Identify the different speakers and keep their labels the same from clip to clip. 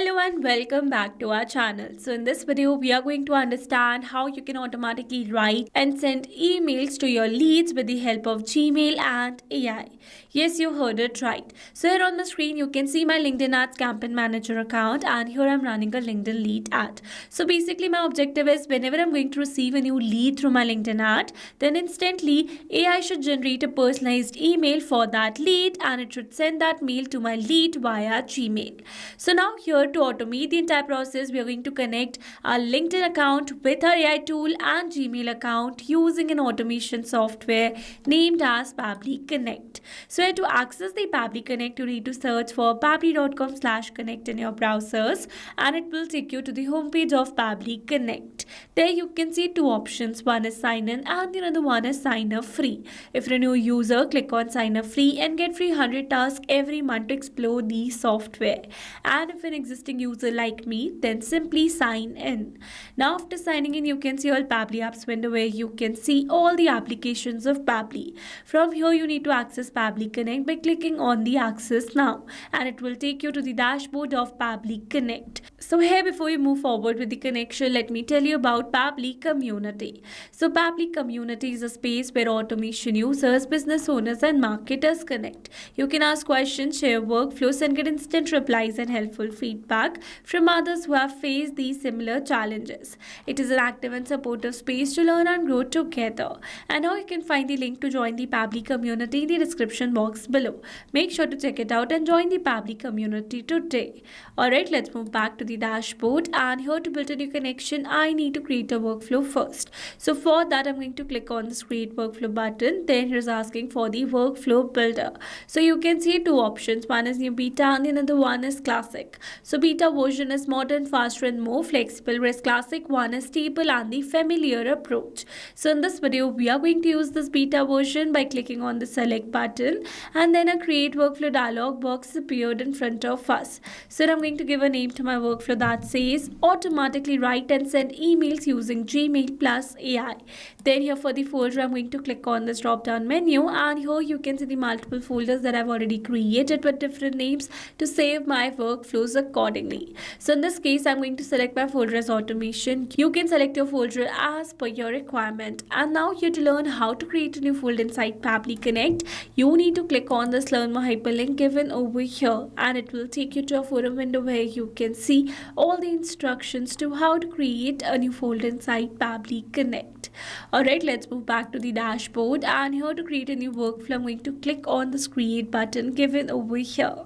Speaker 1: Hello and welcome back to our channel. So in this video, we are going to understand how you can automatically write and send emails to your leads with the help of Gmail and AI. Yes, you heard it right. So here on the screen, you can see my LinkedIn Ads Campaign Manager account, and here I'm running a LinkedIn lead ad. So basically my objective is whenever I'm going to receive a new lead through my LinkedIn ad, then instantly AI should generate a personalized email for that lead and it should send that mail to my lead via Gmail. So now here to automate the entire process, we are going to connect our LinkedIn account with our AI tool and Gmail account using an automation software named as Pabbly Connect. So here to access the Pabbly Connect, you need to search for pabbly.com/connect in your browsers and it will take you to the homepage of Pabbly Connect. There you can see two options. One is sign in and the other one is sign up free. If you're a new user, click on sign up free and get free 100 tasks every month to explore the software. And if an existing user like me, then simply sign in. Now after signing in, you can see all Pabbly apps window where you can see all the applications of Pabbly. From here you need to access Pabbly Connect by clicking on the access now and it will take you to the dashboard of Pabbly Connect. So here before you move forward with the connection, let me tell you about Pabbly Community. So Pabbly Community is a space where automation users, business owners and marketers connect. You can ask questions, share workflows and get instant replies and helpful feedback from others who have faced these similar challenges. It is an active and supportive space to learn and grow together. And now you can find the link to join the Pabbly community in the description box below. Make sure to check it out and join the Pabbly community today. Alright, let's move back to the dashboard, and here to build a new connection, I need to create a workflow first. So for that, I'm going to click on this create workflow button. Then here's asking for the workflow builder. So you can see two options. One is new beta and another one is classic. So beta version is modern, faster and more flexible, whereas classic one is stable and the familiar approach. So in this video, we are going to use this beta version by clicking on the select button, and then a create workflow dialog box appeared in front of us. So I'm going to give a name to my workflow that says automatically write and send emails using Gmail plus AI. Then here for the folder, I'm going to click on this drop down menu, and here you can see the multiple folders that I've already created with different names to save my workflows accordingly. So in this case, I'm going to select my folder as automation. You can select your folder as per your requirement. And now here to learn how to create a new folder inside Pabbly Connect, you need to click on this learn more hyperlink given over here, and it will take you to a forum window where you can see all the instructions to how to create a new folder inside Pabbly Connect. Alright, let's move back to the dashboard, and here to create a new workflow, I'm going to click on this create button given over here.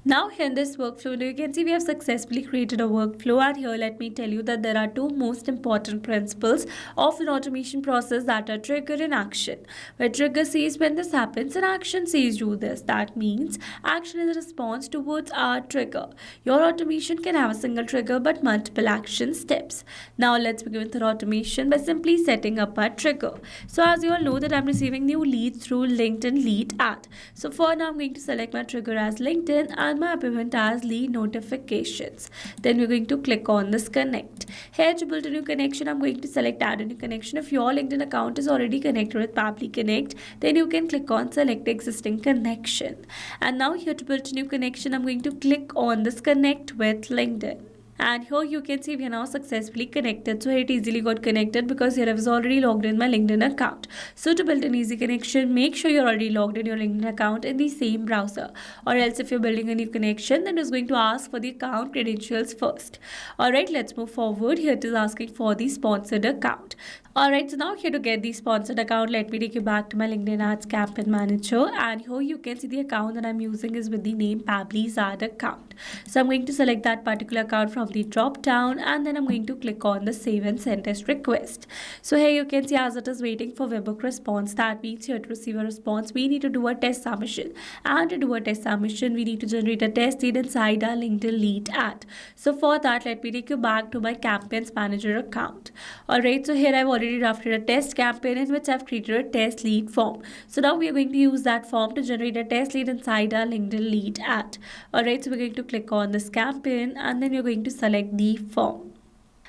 Speaker 1: Now here in this workflow, you can see we have successfully created a workflow, and here let me tell you that there are two most important principles of an automation process, that are trigger and action. Where trigger says when this happens and action says do this. That means action is a response towards our trigger. Your automation can have a single trigger but multiple action steps. Now let's begin with our automation by simply setting up our trigger. So as you all know that I'm receiving new leads through LinkedIn lead ad. So for now I'm going to select my trigger as LinkedIn and my event as lead notifications. Then we're going to click on this connect. Here to build a new connection, I'm going to select add a new connection. If your LinkedIn account is already connected with Pabbly Connect, then you can click on select existing connection. And now here to build a new connection, I'm going to click on this connect with LinkedIn. And here you can see we are now successfully connected. So it easily got connected because here I was already logged in my LinkedIn account. So to build an easy connection, make sure you're already logged in your LinkedIn account in the same browser. Or else if you're building a new connection, then it's going to ask for the account credentials first. Alright, let's move forward. Here it is asking for the sponsored account. Alright, so now here to get the sponsored account, let me take you back to my LinkedIn Ads Campaign Manager, and here you can see the account that I'm using is with the name Pabbly's ad account. So I'm going to select that particular account from the drop down, and then I'm going to click on the save and send test request. So here you can see as it is waiting for webhook response, that means here to receive a response we need to do a test submission, and to do a test submission we need to generate a test lead inside our LinkedIn lead ad. So for that, let me take you back to my campaigns manager account. Alright, so here I've already drafted a test campaign in which I've created a test lead form. So now we are going to use that form to generate a test lead inside our LinkedIn lead ad. Alright, so we're going to click on this campaign and then you're going to select the form.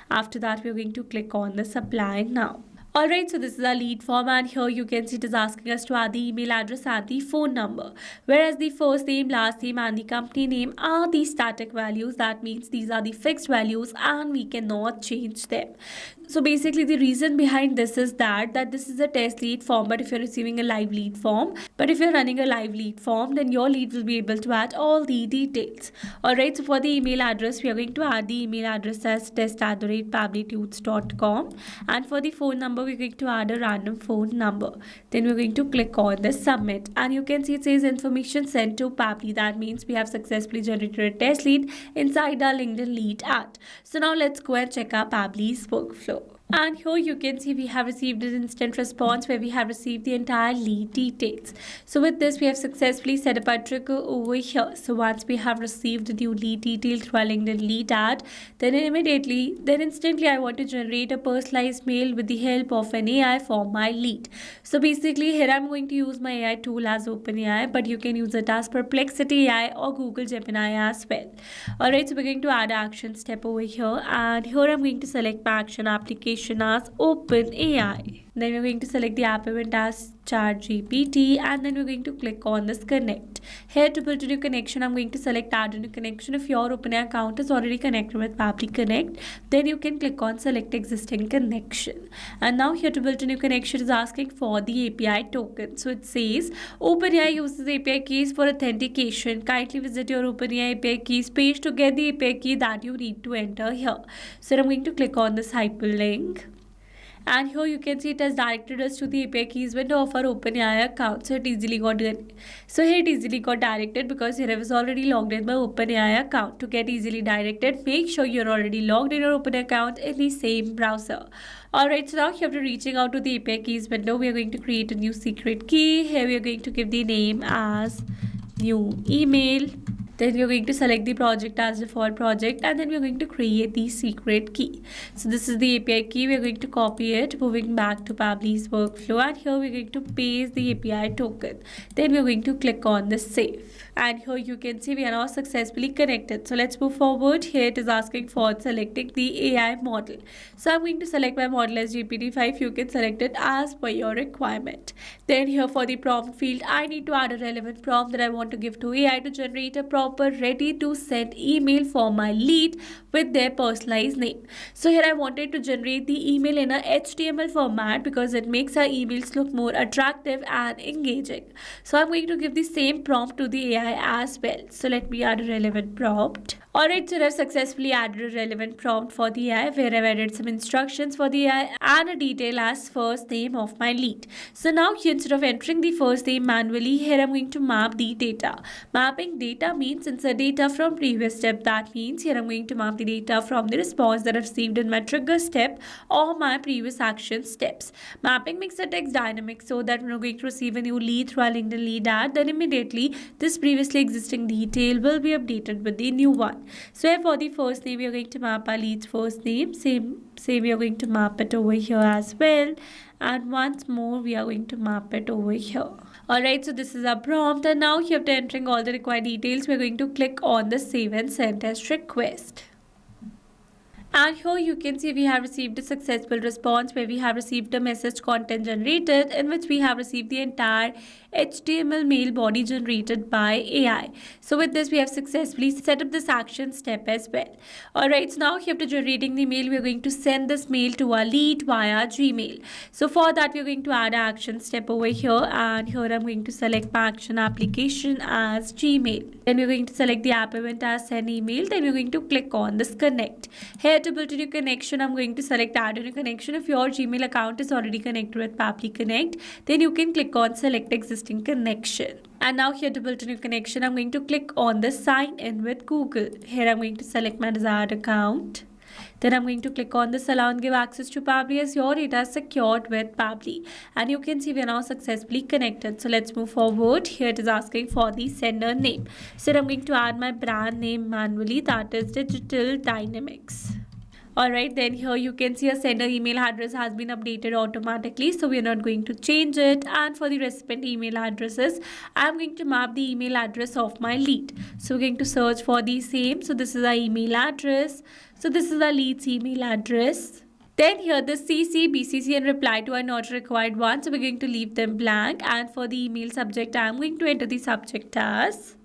Speaker 1: After that, we're going to click on this apply now. Alright, so this is our lead form, and here you can see it is asking us to add the email address and the phone number. Whereas the first name, last name and the company name are the static values. That means these are the fixed values and we cannot change them. So basically the reason behind this is that this is a test lead form, but if you're receiving a live lead form, but if you're running a live lead form, then your lead will be able to add all the details. Alright, so for the email address, we are going to add the email address as test@pabblytunes.com, and for the phone number, we're going to add a random phone number. Then we're going to click on the submit, and you can see it says information sent to Pabbly. That means we have successfully generated a test lead inside our LinkedIn lead ad. So now let's go and check our Pabbly's workflow. And here you can see we have received an instant response where we have received the entire lead details. So with this, we have successfully set up a trigger over here. So once we have received the new lead detail through our LinkedIn lead ad, then instantly I want to generate a personalized mail with the help of an AI for my lead. So basically here I'm going to use my AI tool as OpenAI, but you can use it as Perplexity AI or Google Gemini as well. Alright, so we're going to add an action step over here, and here I'm going to select my action application as OpenAI. Then we're going to select the app event as ChatGPT, and then we're going to click on this connect. Here to build a new connection, I'm going to select add a new connection. If your OpenAI account is already connected with Pabbly Connect, then you can click on select existing connection. And now here to build a new connection is asking for the API token. So it says OpenAI uses API keys for authentication. Kindly visit your OpenAI API keys page to get the API key that you need to enter here. So I'm going to click on this hyperlink. And here you can see it has directed us to the API keys window of our OpenAI account. So it easily got directed because here I was already logged in my OpenAI account. To get easily directed, make sure you're already logged in your OpenAI account in the same browser. Alright, so now here after reaching out to the API keys window, we are going to create a new secret key. Here we are going to give the name as new email. Then we're going to select the project as default project, and then we're going to create the secret key. So this is the API key. We're going to copy it, moving back to Pabbly's workflow, and here we're going to paste the API token. Then we're going to click on the save. And here you can see we are now successfully connected. So let's move forward. Here it is asking for selecting the AI model. So I'm going to select my model as GPT-5. You can select it as per your requirement. Then here for the prompt field, I need to add a relevant prompt that I want to give to AI to generate a proper ready to send email for my lead with their personalized name. So here I wanted to generate the email in a HTML format because it makes our emails look more attractive and engaging. So I'm going to give the same prompt to the AI as well. So let me add a relevant prompt. Alright, so I've successfully added a relevant prompt for the AI where I've added some instructions for the AI and a detail as first name of my lead. So now here, instead of entering the first name manually, here I'm going to map the data. Mapping data means insert data from previous step. That means here I'm going to map the data from the response that I've received in my trigger step or my previous action steps. Mapping makes the text dynamic so that when we're going to receive a new lead through our LinkedIn lead ad, then immediately this previously existing detail will be updated with the new one. So here for the first name, we are going to map our lead's first name. Same we are going to map it over here as well. And once more, we are going to map it over here. Alright, so this is our prompt, and now here after entering all the required details, we are going to click on the save and send test request. And here you can see we have received a successful response where we have received a message content generated in which we have received the entire HTML mail body generated by AI. So with this, we have successfully set up this action step as well. Alright, so now here after generating the mail, we are going to send this mail to our lead via Gmail. So for that, we are going to add an action step over here, and here I'm going to select my action application as Gmail. Then we're going to select the app event as send email. Then we're going to click on this connect. Here to build a new connection, I'm going to select add a new connection. If your Gmail account is already connected with Pabbly Connect, then you can click on select existing connection. And now here to build a new connection, I'm going to click on the sign in with Google. Here I'm going to select my desired account. Then I'm going to click on this allow and give access to Pabbly as your data is secured with Pabbly. And you can see we are now successfully connected. So let's move forward. Here it is asking for the sender name. So I'm going to add my brand name manually, that is Digital Dynamics. Alright, then here you can see a sender email address has been updated automatically, so we are not going to change it. And for the recipient email addresses, I am going to map the email address of my lead. So we're going to search for the same. So this is our email address. So this is our lead's email address. Then here the CC, BCC and reply to are not required ones. So we're going to leave them blank. And for the email subject, I'm going to enter the subject as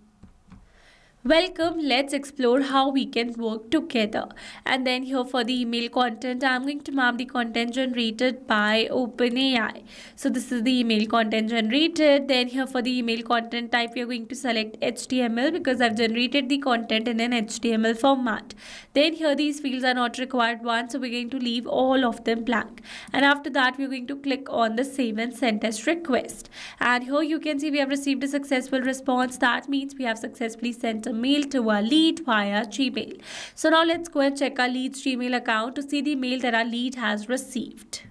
Speaker 1: welcome, let's explore how we can work together. And then here for the email content, I'm going to map the content generated by OpenAI. So this is the email content generated. Then here for the email content type, we are going to select HTML because I've generated the content in an HTML format. Then here these fields are not required ones, so we're going to leave all of them blank. And after that, we're going to click on the save and send test request. And here you can see we have received a successful response. That means we have successfully sent a mail to our lead via Gmail. So now let's go and check our lead's Gmail account to see the mail that our lead has received.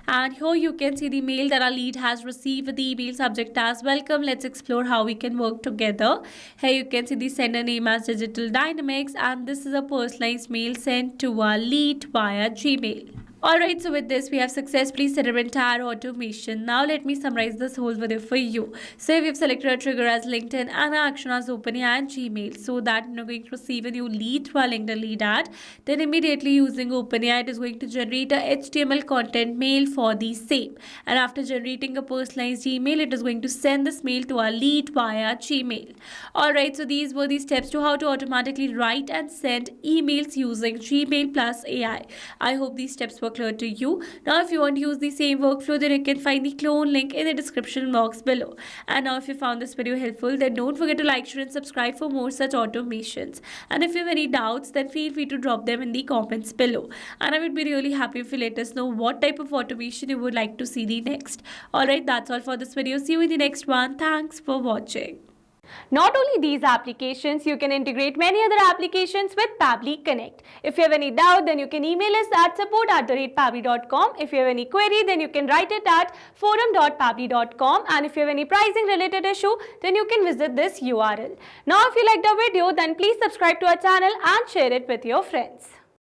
Speaker 1: And here you can see the mail that our lead has received with the email subject as welcome, let's explore how we can work together. Here you can see the sender name as Digital Dynamics, and this is a personalized mail sent to our lead via Gmail. Alright, so with this we have successfully set our entire automation. Now let me summarize this whole video for you. So we have selected a trigger as LinkedIn and our action as OpenAI and Gmail, so that we're going to receive a new lead to our LinkedIn lead ad. Then immediately using OpenAI, it is going to generate a HTML content mail for the same. And after generating a personalized email, it is going to send this mail to our lead via Gmail. Alright, so these were the steps to how to automatically write and send emails using Gmail plus AI. I hope these steps were clear to you. Now if you want to use the same workflow, then you can find the clone link in the description box below. And now if you found this video helpful, then don't forget to like, share and subscribe for more such automations. And if you have any doubts, then feel free to drop them in the comments below. And I would be really happy if you let us know what type of automation you would like to see the next. Alright, that's all for this video. See you in the next one. Thanks for watching.
Speaker 2: Not only these applications, you can integrate many other applications with Pabbly Connect. If you have any doubt, then you can email us at support@pabbly.com. If you have any query, then you can write it at forum.pabbly.com. And if you have any pricing related issue, then you can visit this URL. Now, if you liked our video, then please subscribe to our channel and share it with your friends.